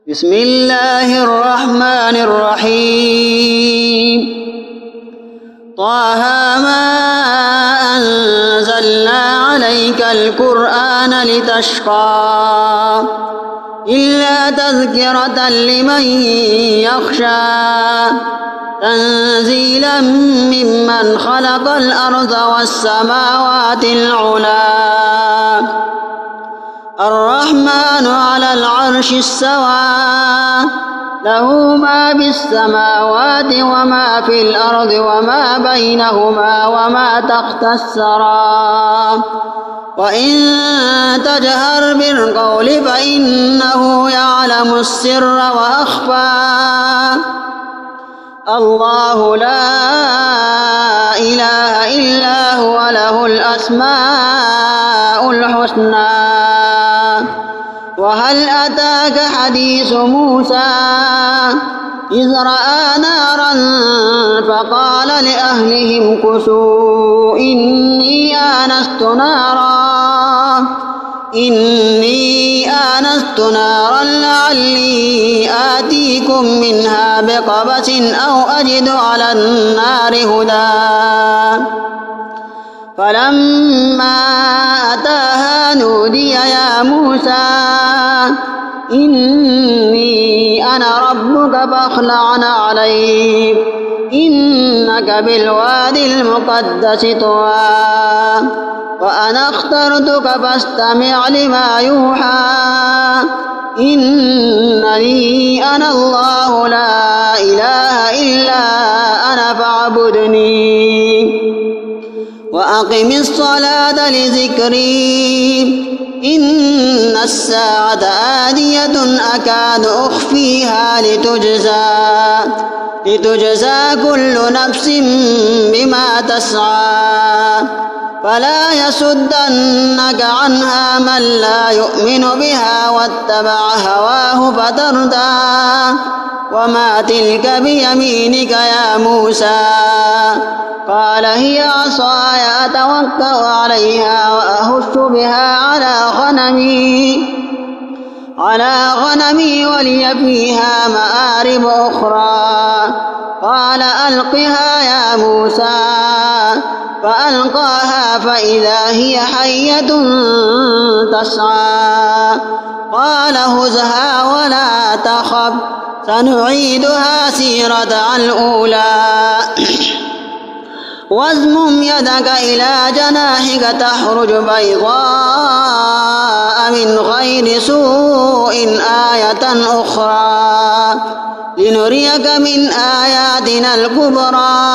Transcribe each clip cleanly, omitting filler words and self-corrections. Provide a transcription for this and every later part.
بسم الله الرحمن الرحيم طه ما أنزلنا عليك القرآن لتشقى إلا تذكرة لمن يخشى تنزيلا ممن خلق الأرض والسماوات العلى الرحمن على العرش استوى له ما في السماوات وما في الأرض وما بينهما وما تحت الثرى وإن تجهر بالقول فإنه يعلم السر وأخفى الله لا إله إلا هو له الأسماء الحسنى وهل أتاك حديث موسى إذ رأى نارا فقال لأهلهم كثوا إني آنست نارا لعلي آتيكم منها بقبس أو أجد على النار هدى فلما أتاها نودي يا موسى إني أنا ربك فاخلع عليك إنك بالوادي المقدس طوى وأنا اخترتك فاستمع لما يوحى إنني أنا الله لا إله إلا أنا فاعبدني وأقم الصلاة لذكري إن الساعة آتية أكاد أخفيها لتجزى كل نفس بما تسعى فلا يصدنك عنها من لا يؤمن بها واتبع هواه فتردى وما تلك بيمينك يا موسى قال هي عصاي أتوكأ عليها وأهش بها على غنمي ولي فيها مآرب أخرى قال ألقها يا موسى فألقاها فإذا هي حية تسعى قال خذها ولا تخف سنعيدها سيرتها الأولى واضمم يدك إلى جناحك تخرج بيضاء من غير سوء آية أخرى لنريك من آياتنا الكبرى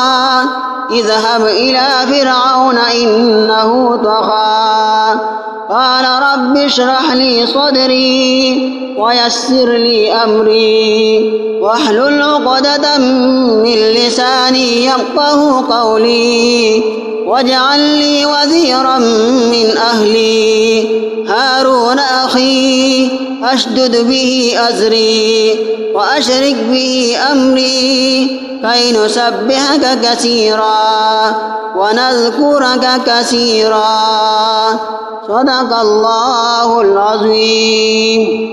اذهب إلى فرعون إنه طغى قال رب اشرح لي صدري ويسر لي أمري واحلل عقدة من لساني يفقه قولي واجعل لي وزيرا من أهلي هارون أخي أشدد به أزري وأشرك به أمري كي نسبحك كثيرا ونذكرك كثيرا صدق الله العظيم.